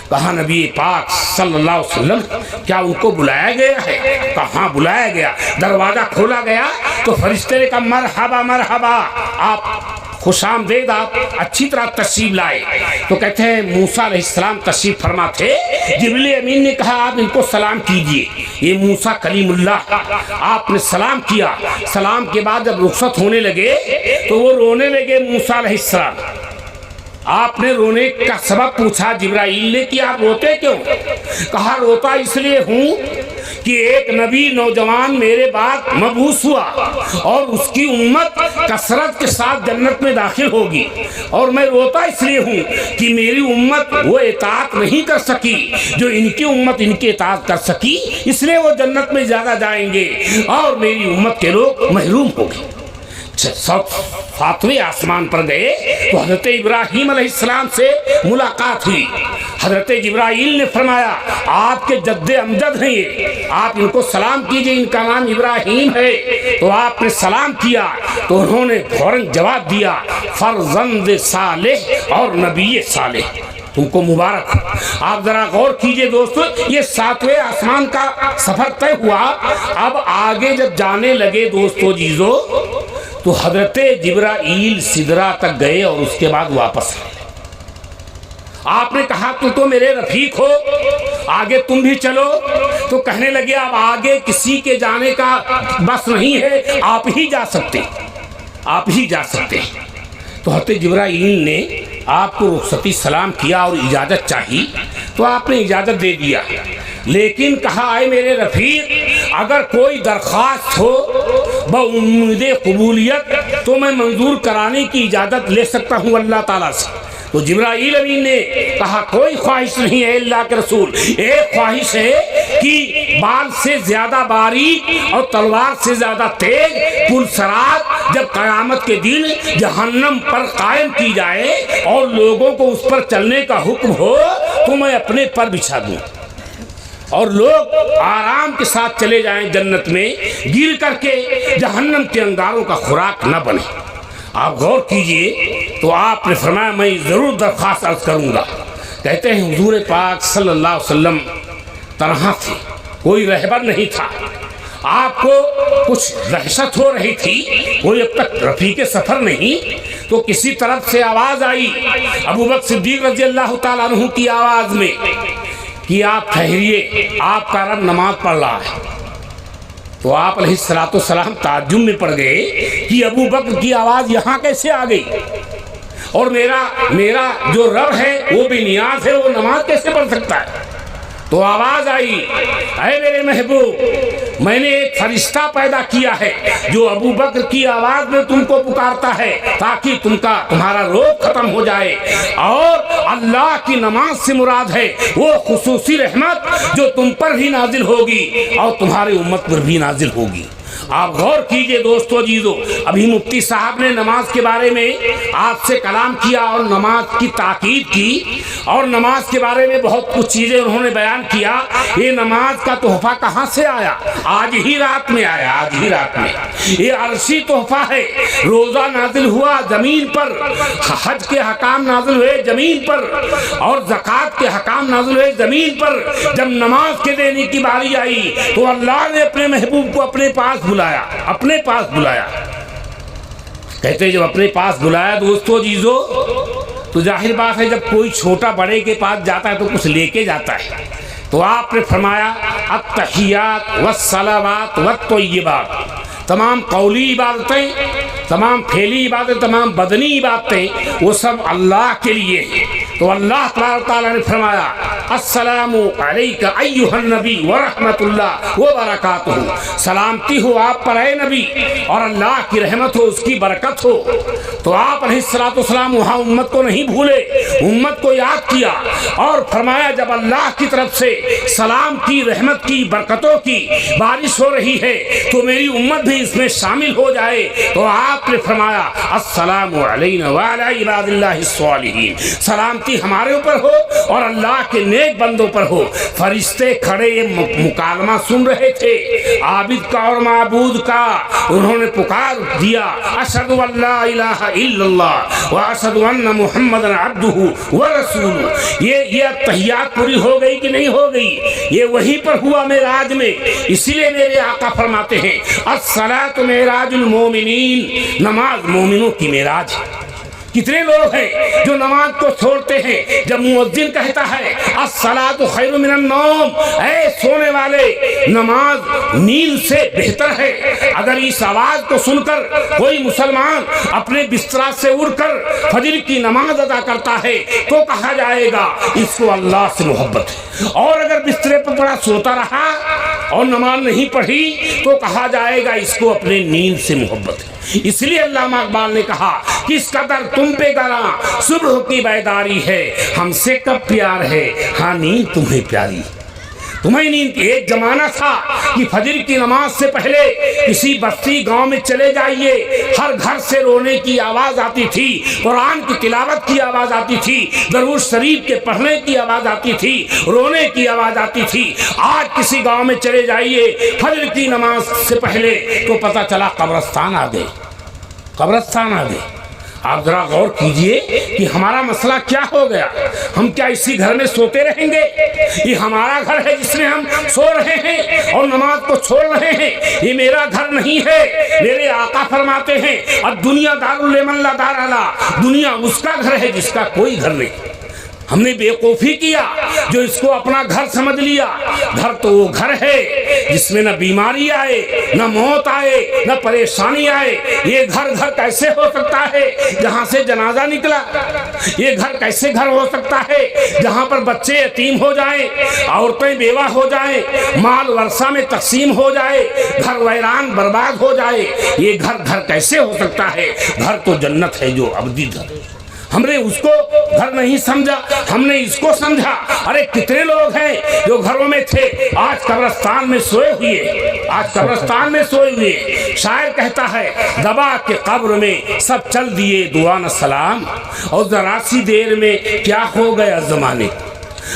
कहा नबी पाक सल्लल्लाहु अलैहि वसल्लम, क्या उनको बुलाया गया है? कहाँ बुलाया गया? दरवाज़ा खोला गया तो फरिश्ते ने कहा मरहबा मरहबा, आप खुशामदेद, आप अच्छी तरह तशरीफ लाए। तो कहते हैं मूसा अलैहिस्सलाम तशरीफ फरमा थे, जिब्रील अमीन ने कहा आप इनको सलाम कीजिए, ये मूसा कलीमुल्लाह। आपने सलाम किया, सलाम के बाद जब रुखसत होने लगे तो वो रोने लगे मूसा अलैहिस्सलाम। आपने रोने का सबब पूछा जिब्राइल ने कि आप रोते क्यों? कहा रोता इसलिए हूँ कि एक नबी नौजवान मेरे बाद मबूस हुआ और उसकी उम्मत कसरत के साथ जन्नत में दाखिल होगी, और मैं रोता इसलिए हूँ कि मेरी उम्मत वो इताअत नहीं कर सकी जो इनकी उम्मत इनकी इताअत कर सकी, इसलिए वो जन्नत में ज़्यादा जाएंगे और मेरी उम्मत के लोग महरूम हो गए। सातवें आसमान पर गए तो हज़रत इब्राहीम अलैहिस्सलाम से मुलाकात हुई। हज़रत जिब्राइल ने फरमाया आपके जद्दे अमजद हैं ये, आप इनको सलाम कीजिए, इनका नाम इब्राहीम है। तो आपने सलाम किया तो उन्होंने फौरन जवाब दिया फर्जंद सालेह और नबी सालेह, तुमको मुबारक। आप जरा गौर कीजिए दोस्तों, ये सातवें आसमान का सफर तय हुआ। अब आगे जब जाने लगे दोस्तों जीजो तो हजरत जिब्राइल सिदरा तक गए और उसके बाद वापस आए। आपने कहा तू तो मेरे रफीक हो, आगे तुम भी चलो। तो कहने लगे अब आगे किसी के जाने का बस नहीं है, आप ही जा सकते, आप ही जा सकते। तो हज़रत जिब्राइल ने आपको रुखसती सलाम किया और इजाज़त चाहिए तो आपने इजाज़त दे दिया, लेकिन कहा आए मेरे रफ़ीक अगर कोई दरख्वास्त हो बउम्मीद कबूलियत तो मैं मंजूर कराने की इजाज़त ले सकता हूँ अल्लाह ताला से। तो जिब्राइल अमीन ने कहा कोई ख्वाहिश नहीं है अल्लाह के रसूल, एक ख्वाहिश है कि बाल से ज़्यादा बारीक और तलवार से ज़्यादा तेज पुलसरात जब क़यामत के दिन जहन्नम पर कायम की जाए और लोगों को उस पर चलने का हुक्म हो तो मैं अपने पर बिछा दूँ और लोग आराम के साथ चले जाएं जन्नत में, गिर करके जहन्नम के अंगारों का खुराक न बने। आप गौर कीजिए तो आपने फरमाया मैं ज़रूर दरख्वास्त अर्ज करूँगा। कहते हैं हुजूर पाक सल्लल्लाहु अलैहि वसल्लम तन्हा थे, कोई रहबर नहीं था, आपको कुछ दहशत हो रही थी, कोई अब तक रफ़ीक़े सफ़र नहीं। तो किसी तरफ से आवाज़ आई अबू बकर सिद्दीक़ रज़ी अल्लाह ताला अन्हु की आवाज़ में कि आप ठहरिए, आपका रब नमाज पढ़ रहा है। तो आप अलैहिस्सलातु वस्सलाम ताज्जुब में पड़ गए कि अबू बकर की आवाज़ यहाँ कैसे आ गई। और मेरा जो रब है वो भी नियाज है, वो नमाज कैसे पढ़ सकता है? तो आवाज आई, अरे मेरे महबूब, मैंने एक फरिश्ता पैदा किया है जो अबू बकर की आवाज में तुमको पुकारता है ताकि तुम्हारा रोग खत्म हो जाए। और अल्लाह की नमाज से मुराद है वो खुसूसी रहमत जो तुम पर भी नाजिल होगी और तुम्हारी उम्मत पर भी नाजिल होगी। आप गौर कीजिए दोस्तों जीजो, अभी मुफ्ती साहब ने नमाज के बारे में आपसे कलाम किया और नमाज की ताकीद की और नमाज के बारे में बहुत कुछ चीजें उन्होंने बयान किया। ये नमाज का तोहफा कहाँ से आया? आज ही रात में आया, आज ही रात में। ये अर्शी तोहफा है। रोजा नाजिल हुआ जमीन पर, हज के हकाम नाजिल हुए जमीन पर और ज़कात के हकाम नाजिल हुए जमीन पर। जब नमाज के देने की बारी आई तो अल्लाह ने अपने महबूब को अपने पास बुलाया, अपने पास बुलाया। कहते जब अपने पास बुलाया दोस्तों जीजो, तो जाहिर बात है जब कोई छोटा बड़े के पास जाता है तो कुछ लेके जाता है। तो आपने फरमाया अत्तहियात वस्सलावात वत्तय्यिबात, तमाम कौली इबादतें, तमाम फेली इबादतें, तमाम बदनी इबादतें वो सब अल्लाह के लिए है। तो अल्लाह ताला ने फरमाया अस्सलामु अलैका अय्युहन नबी व रहमतुल्लाह व बरकातुहू, सलामती हो आप पर ऐ नबी और अल्लाह की रहमत हो, उसकी बरकत हो। तो आप अलैहिस्सलाम वहाँ उम्मत को नहीं भूले, उम्मत को याद किया और फरमाया जब अल्लाह की तरफ से सलाम की, रहमत की, बरकतों की बारिश हो रही है तो मेरी उम्मत भी इसमें शामिल हो जाए। तो आपने फरमाया अस्सलामु अलैना व अला इबादिल्लाहिस सालिहीन, सलामती हमारे ऊपर हो और अल्लाह के नेक बंदों पर हो। फरिश्ते खड़े ये मुकालमा सुन रहे थे आबिद का और माबूद का। उन्होंने पुकार दिया अशहदु अल्ला इलाहा इल्लल्लाह व अशहदु अन्ना मुहम्मदन अब्दुहु व रसूलुहु। ये तहियात पूरी हो गई कि नहीं हो गई? ये वहीं पर हुआ मेराज में। इसीलिए मेरे आका फरमाते हैं अस्सलातु मेराजुल मोमिनीन, नमाज मोमिनों की मेराज है। कितने लोग हैं जो नमाज को छोड़ते हैं? जब मुअज्जिन कहता है अस्सलातु खैरुम मिनन नौम, ऐ सोने वाले, नमाज नींद से बेहतर है। अगर इस आवाज को सुनकर कोई मुसलमान अपने बिस्तरा से उठकर फजर की नमाज अदा करता है तो कहा जाएगा इसको अल्लाह से मोहब्बत है। और अगर बिस्तरे पर पड़ा सोता रहा और नमाज नहीं पढ़ी तो कहा जाएगा इसको अपने नींद से मोहब्बत है। इसलिए अल्लामा इकबाल ने कहा किस कदर तुम पे गरा सुबह की बेदारी है, हमसे कब प्यार है, हाँ नींद तुम्हें प्यारी। तुम्हें नींद, एक जमाना था कि फजर की नमाज से पहले किसी बस्ती गांव में चले जाइए, हर घर से रोने की आवाज आती थी, कुरान की तिलावत की आवाज आती थी, दरूद शरीफ के पढ़ने की आवाज आती थी, रोने की आवाज आती थी। आज किसी गांव में चले जाइए फजर की नमाज से पहले तो पता चला कब्रिस्तान आ गए, कब्रिस्तान आ गए। आप जरा गौर कीजिए कि हमारा मसला क्या हो गया। हम क्या इसी घर में सोते रहेंगे? ये हमारा घर है जिसमें हम सो रहे हैं और नमाज को छोड़ रहे हैं। ये मेरा घर नहीं है। मेरे आका फरमाते हैं अब दुनिया दारुल लिमन ला दार अला, दुनिया उसका घर है जिसका कोई घर नहीं। हमने बेवकूफ़ी किया जो इसको अपना घर समझ लिया। घर तो वो घर है जिसमें न बीमारी आए, न मौत आए, न परेशानी आए। ये घर कैसे हो सकता है जहाँ से जनाजा निकला? ये घर कैसे घर हो सकता है जहाँ पर बच्चे यतीम हो जाएं, औरतें बेवा हो जाएं, माल वर्षा में तकसीम हो जाए, घर वैरान बर्बाद हो जाए? ये घर कैसे हो सकता है? घर तो जन्नत है जो अबदी घर। हमने उसको घर नहीं समझा, हमने इसको समझा। अरे कितने लोग हैं जो घरों में थे आज कब्रिस्तान में सोए हुए, आज कब्रिस्तान में सोए हुए। शायर कहता है दबा के कब्र में सब चल दिए दुआ न सलाम, और जरा सी देर में क्या हो गया जमाने।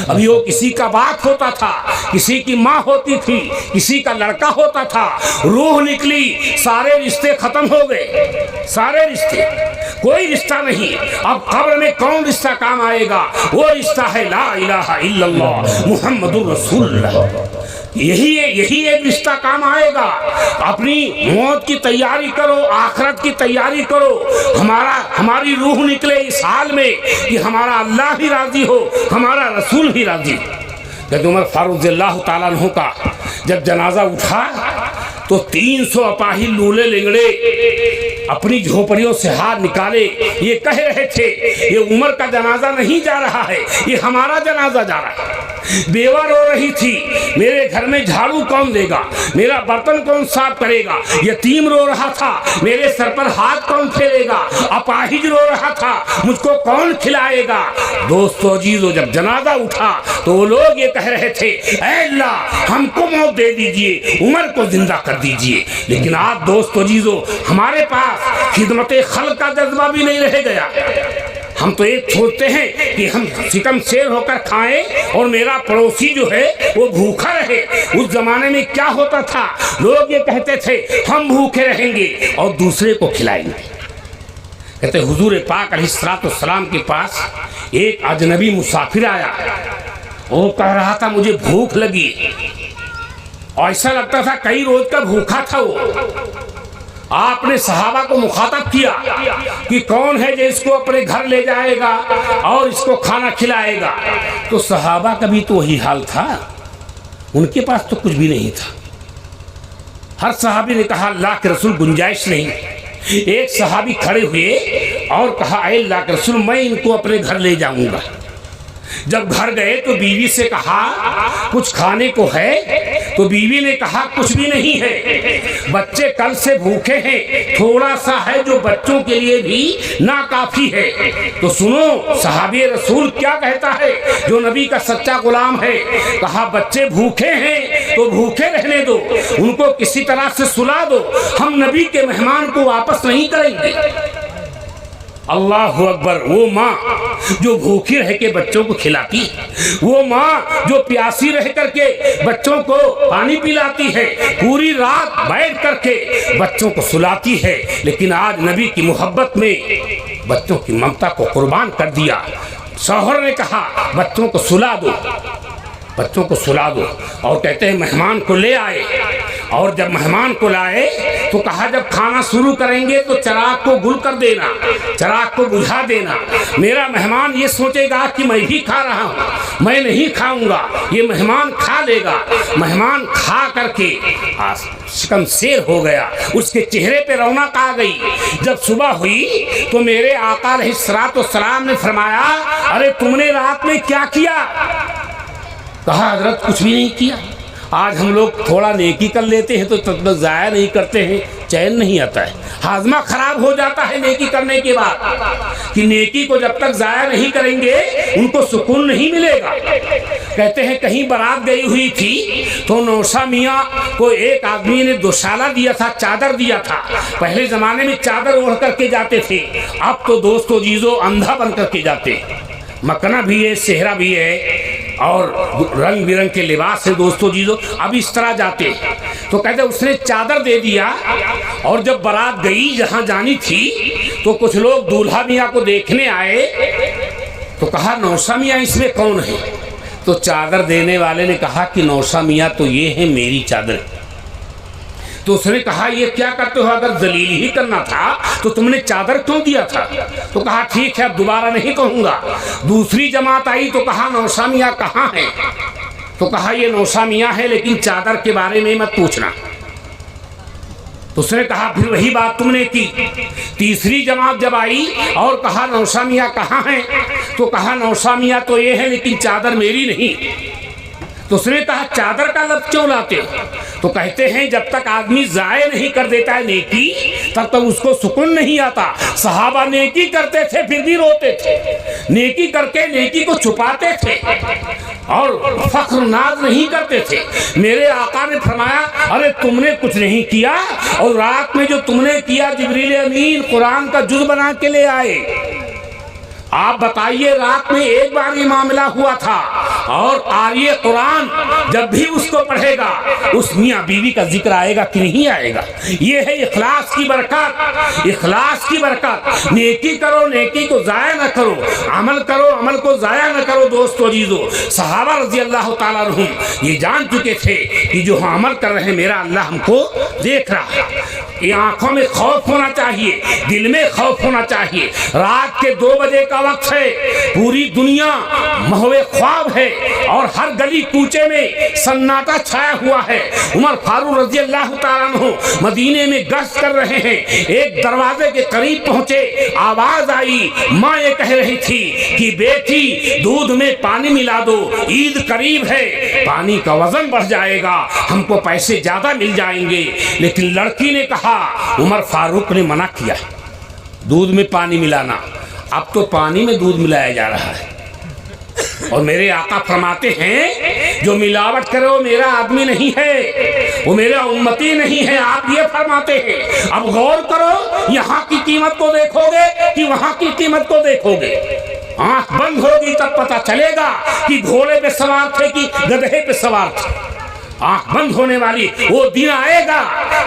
अभी वो किसी का बाप होता था, किसी की माँ होती थी, किसी का लड़का होता था, रूह निकली, सारे रिश्ते खत्म हो गए, सारे रिश्ते, कोई रिश्ता नहीं। अब कब्र में कौन रिश्ता काम आएगा? वो रिश्ता है ला इलाहा इल्लल्लाह मुहम्मदुर रसूलुल्लाह। यही एक रिश्ता काम आएगा। अपनी मौत की तैयारी करो, आखिरत की तैयारी करो। हमारी रूह निकले इस हाल में कि हमारा अल्लाह भी राजी हो, हमारा रसूल भी राजी। जब उमर फारूक रज़ियल्लाहु ताला अन्हु का जब जनाजा उठा तो 300 अपाही लूले लिंगड़े अपनी झोपड़ियों से हाथ निकाले, ये कह रहे थे ये उमर का जनाजा नहीं जा रहा है, ये हमारा जनाजा जा रहा है। बेवा रो रही थी, मेरे घर में झाड़ू कौन देगा, मेरा बर्तन कौन साफ करेगा। यतीम रो रहा था, मेरे सर पर हाथ कौन फेरेगा। अपाहिज रो रहा था, मुझको कौन खिलाएगा। दोस्तों अजीजों, जब जनाजा उठा तो वो लोग ये कह रहे थे, ऐ अल्लाह हमको मौत दे दीजिए, उमर को जिंदा कर दीजिए। लेकिन आज दोस्तों अजीजों, हमारे पास खिदमत खल्क का जज्बा भी नहीं रह गया। हम तो एक सोचते हैं कि हम सिकम शेर होकर खाएं और मेरा पड़ोसी जो है वो भूखा रहे। उस जमाने में क्या होता था, लोग ये कहते थे हम भूखे रहेंगे और दूसरे को खिलाएंगे। कहते हुजूर पाक अलैहिस्सलाम के पास एक अजनबी मुसाफिर आया, वो कह रहा था मुझे भूख लगी, और ऐसा लगता था कई रोज का भूखा था वो। आपने सहाबा को मुखातब किया कि कौन है जो इसको अपने घर ले जाएगा और इसको खाना खिलाएगा। तो सहाबा का भी तो वही हाल था, उनके पास तो कुछ भी नहीं था। हर सहाबी ने कहा अल्लाह के रसूल गुंजाइश नहीं। एक सहाबी खड़े हुए और कहा ऐ अल्लाह के रसूल मैं इनको अपने घर ले जाऊंगा। जब घर गए तो बीवी से कहा कुछ खाने को है, तो बीवी ने कहा कुछ भी नहीं है, बच्चे कल से भूखे हैं, थोड़ा सा है जो बच्चों के लिए भी ना काफी है। तो सुनो सहाबी रसूल क्या कहता है जो नबी का सच्चा गुलाम है। कहा बच्चे भूखे हैं तो भूखे रहने दो, उनको किसी तरह से सुला दो, हम नबी के मेहमान को वापस नहीं करेंगे। अल्लाहु अकबर। वो माँ जो भूखी रह के बच्चों को खिलाती है, वो माँ जो प्यासी रह करके बच्चों को पानी पिलाती है, पूरी रात बैठ करके बच्चों को सुलाती है, लेकिन आज नबी की मोहब्बत में बच्चों की ममता को कुर्बान कर दिया। शौहर ने कहा बच्चों को सुला दो, बच्चों को सुला दो, और कहते हैं मेहमान को ले आए। और जब मेहमान को लाए तो कहा जब खाना शुरू करेंगे तो चिराग को गुल कर देना, चिराग को बुझा देना। मेरा मेहमान ये सोचेगा कि मैं भी खा रहा हूँ, मैं नहीं खाऊंगा, ये मेहमान खा लेगा। मेहमान खा करके शिकम शेर हो गया, उसके चेहरे पे रौनक आ गई। जब सुबह हुई तो मेरे आका अलैहिस्सलाम ने फरमाया अरे तुमने रात में क्या किया। कहा हजरत कुछ भी नहीं किया। आज हम लोग थोड़ा नेकी कर लेते हैं तो तब तक ज़ाया नहीं करते हैं, चैन नहीं आता है, हाजमा खराब हो जाता है नेकी करने के बाद। कि नेकी को जब तक ज़ाया नहीं करेंगे उनको सुकून नहीं मिलेगा। कहते हैं कहीं बारात गई हुई थी तो नौशा मियाँ को एक आदमी ने दोशाला दिया था, चादर दिया था। पहले ज़माने में चादर ओढ़ करके जाते थे, अब तो दोस्तों जीजो अंधा बन करके जाते। मकना भी है, सेहरा भी है और रंग बिरंग के लिबास है दोस्तों जीजो, अब इस तरह जाते। तो कहते उसने चादर दे दिया, और जब बारात गई जहाँ जानी थी तो कुछ लोग दूल्हा मियाँ को देखने आए। तो कहा नौशा मियाँ इसमें कौन है। तो चादर देने वाले ने कहा कि नौशा मियाँ तो ये है मेरी चादर। तो उसने कहा ये क्या करते हो, अगर जलील ही करना था तो तुमने चादर क्यों दिया था। तो कहा ठीक है अब दोबारा नहीं कहूँगा। दूसरी जमात आई तो कहा नौशा मियाँ कहाँ है। तो कहा ये नौशा मियाँ है लेकिन चादर के बारे में मत पूछना। तो उसने कहा फिर वही बात तुमने की। तीसरी जमात जब आई और कहा नौशा मियाँ कहाँ है, तो कहा नौशा मियाँ तो ये है लेकिन चादर मेरी नहीं। तो उसने कहा चादर का लफ्ज़ क्यों लाते हो। तो कहते हैं जब तक आदमी ज़ाया नहीं कर देता है नेकी तब तक उसको सुकून नहीं आता। सहाबा नेकी करते थे फिर भी रोते थे, नेकी करके नेकी को छुपाते थे और फख्र नाज नहीं करते थे। मेरे आका ने फरमाया अरे तुमने कुछ नहीं किया, और रात में जो तुमने किया जिब्रील अमीन कुरान का जुज़ बना के ले आए। आप बताइए रात में एक बार ये मामला हुआ था, और कारिए कुरान जब भी उसको पढ़ेगा उस मियाँ बीवी का जिक्र आएगा कि नहीं आएगा। ये है इखलास की बरकत, इखलास की बरकत। नेकी करो, नेकी को ज़ाया न करो, अमल करो, अमल को ज़ाया न करो। दोस्तों अजीजों, सहाबा रज़ी अल्लाह तआला अन्हुम ये जान चुके थे कि जो हम अमल कर रहे हैं मेरा अल्लाह हमको देख रहा है। ये आंखों में खौफ होना चाहिए, दिल में खौफ होना चाहिए। रात के 2 बजे का वक्त है, पूरी दुनिया महवे ख्वाब है और हर गली कूचे में सन्नाटा छाया हुआ है। उमर फारूक रजी अल्लाह तआला अन्हु मदीने में गश्त कर रहे हैं। एक दरवाजे के करीब पहुंचे, आवाज आई, माँ ये कह रही थी कि बेटी दूध में पानी मिला दो, ईद करीब है, पानी का वजन बढ़ जाएगा, हमको पैसे ज्यादा मिल जाएंगे। लेकिन लड़की ने कहा, उमर फारूक ने मना किया दूध में पानी मिलाना। अब तो पानी में दूध मिलाया जा रहा है। और मेरे आका फरमाते हैं जो मिलावट करे वो मेरा आदमी नहीं है, वो मेरा उम्मती नहीं है, आप ये फरमाते हैं। अब गौर करो, यहाँ की कीमत को देखोगे कि वहाँ की कीमत को देखोगे। आंख बंद होगी तब पता चलेगा कि घोड़े पे सवार थे कि गधे पे सवार थे। आंख बंद होने वाली, वो दिन आएगा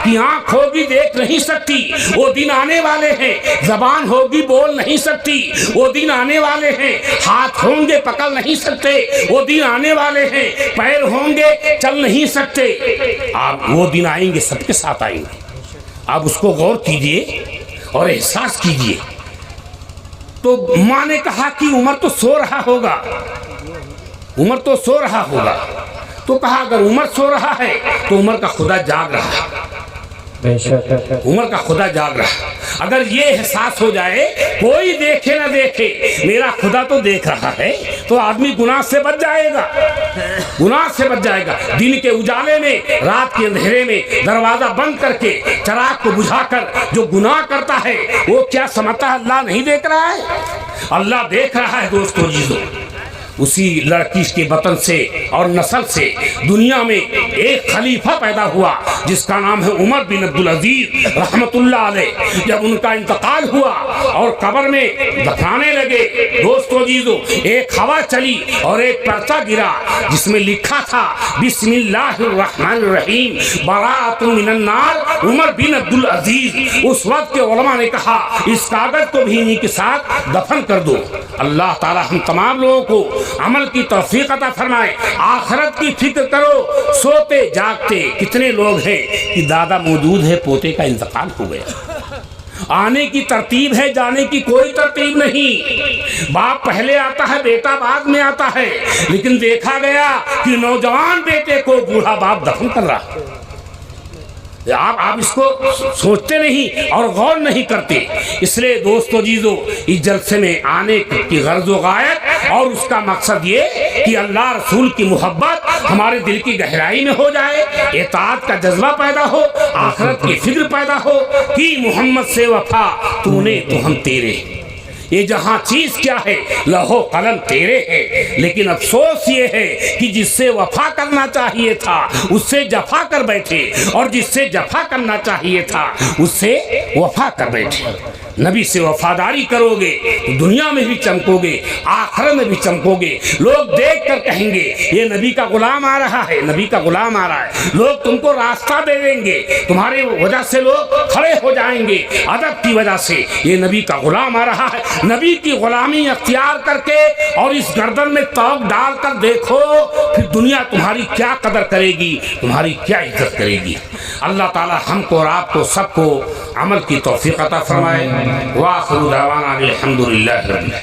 कि आंख होगी देख नहीं सकती, वो दिन आने वाले हैं। जबान होगी बोल नहीं सकती, वो दिन आने वाले हैं। हाथ होंगे पकड़ नहीं सकते, वो दिन आने वाले हैं। पैर होंगे चल नहीं सकते। आप वो दिन आएंगे, सबके साथ आएंगे। आप उसको गौर कीजिए और एहसास कीजिए। तो माँ ने कहा कि उमर तो सो रहा होगा, उमर तो सो रहा होगा। तो कहा अगर उमर सो रहा है तो उमर का खुदा जाग रहा है, उमर का खुदा जाग रहा है। अगर ये एहसास हो जाए, कोई देखे ना देखे, मेरा खुदा तो देख रहा है, तो आदमी गुनाह से बच जाएगा, गुनाह से बच जाएगा। दिन के उजाले में, रात के अंधेरे में दरवाजा बंद करके चिराग को बुझाकर जो गुनाह करता है वो क्या समझता है अल्लाह नहीं देख रहा है? अल्लाह देख रहा है। दोस्तों जीजो, उसी लड़की के वतन से और नस्ल से दुनिया में एक खलीफा पैदा हुआ जिसका नाम है उमर बिन अब्दुल अजीज रहमतुल्लाह अलैह। जब उनका इंतकाल हुआ और कब्र में दफनाने लगे, दोस्तों जीजो, एक हवा चली और एक पर्चा गिरा जिसमें लिखा था बिस्मिल्लाहिर्रहमानिर्रहीम बराअतुम मिनन नार उमर बिन अब्दुल अजीज। उस वक्त के उलमा ने कहा इस कागज को भी इन्हीं के साथ दफन कर दो। अल्लाह ताला हम तमाम लोगों को अमल की तौफीक अता फरमाए। आखिरत की फिक्र करो, सोते जागते कितने लोग हैं कि दादा मौजूद है, पोते का इंतकाल हो गया। आने की तरतीब है, जाने की कोई तरतीब नहीं। बाप पहले आता है, बेटा बाद में आता है। लेकिन देखा गया कि नौजवान बेटे को बूढ़ा बाप दफन कर रहा। आप इसको सोचते नहीं और गौर नहीं करते। इसलिए दोस्तों जीजो, इस जलसे में आने की गर्ज व गायत और उसका मकसद ये कि अल्लाह रसूल की मोहब्बत हमारे दिल की गहराई में हो जाए, इताअत का जज्बा पैदा हो, आखिरत की फिक्र पैदा हो कि मोहम्मद से वफा तूने तो हम तेरे। ये जहां चीज क्या है, लहो कलम तेरे है। लेकिन अफसोस ये है कि जिससे वफा करना चाहिए था उससे जफा कर बैठे, और जिससे जफा करना चाहिए था उससे वफा कर बैठे। नबी से वफादारी करोगे तो दुनिया में भी चमकोगे, आखिरत में भी चमकोगे। लोग देख कर कहेंगे ये नबी का गुलाम आ रहा है, नबी का गुलाम आ रहा है। लोग तुमको रास्ता दे देंगे, तुम्हारे वजह से लोग खड़े हो जाएंगे, अदब की वजह से ये नबी का गुलाम आ रहा है। नबी की गुलामी अख्तियार करके और इस गर्दन में तौक डाल कर देखो, फिर दुनिया तुम्हारी क्या कदर करेगी, तुम्हारी क्या इज्जत करेगी। अल्लाह ताला हमको और आपको सबको अमल की तौफीक अता फरमाए। वाखिरु दावाना अनिल हम्दुलिल्लाहि रब्बिल आलमीन।